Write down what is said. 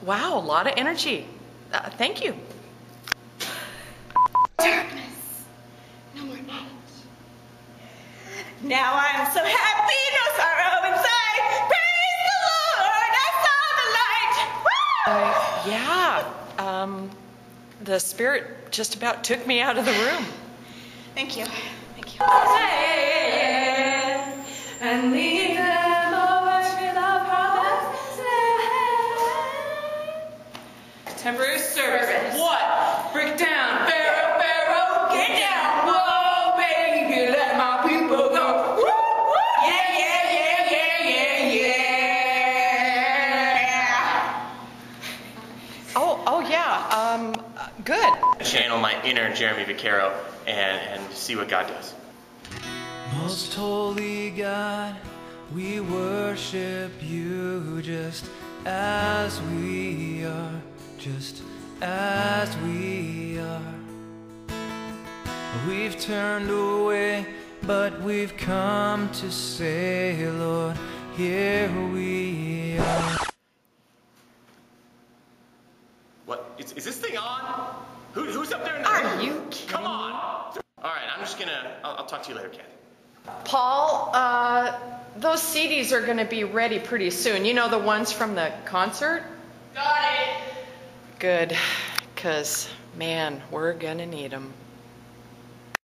Wow, a lot of energy. Thank you. Darkness. No more night. Now I'm so happy, no sorrow inside. Praise the Lord, I saw the light. Woo! Yeah, the spirit just about took me out of the room. Thank you. Thank you. And leave them over to the promised land. Contemporary service. What? Break down, Pharaoh, Pharaoh, get down. Whoa, baby, let my people go. Woo, woo. Yeah, yeah, yeah, yeah, yeah, yeah. Oh yeah, good. Channel my inner Jeremy Vaccaro and see what God does. Most holy God, we worship you just as we are, just as we are. We've turned away, but we've come to say, Lord, here we are. What? Is this thing on? Who's up there? Are you kidding? Come on! All right, I'm just gonna. I'll talk to you later, Kathy. Paul, those CDs are going to be ready pretty soon. You know, the ones from the concert? Got it. Good, because, man, we're going to need them.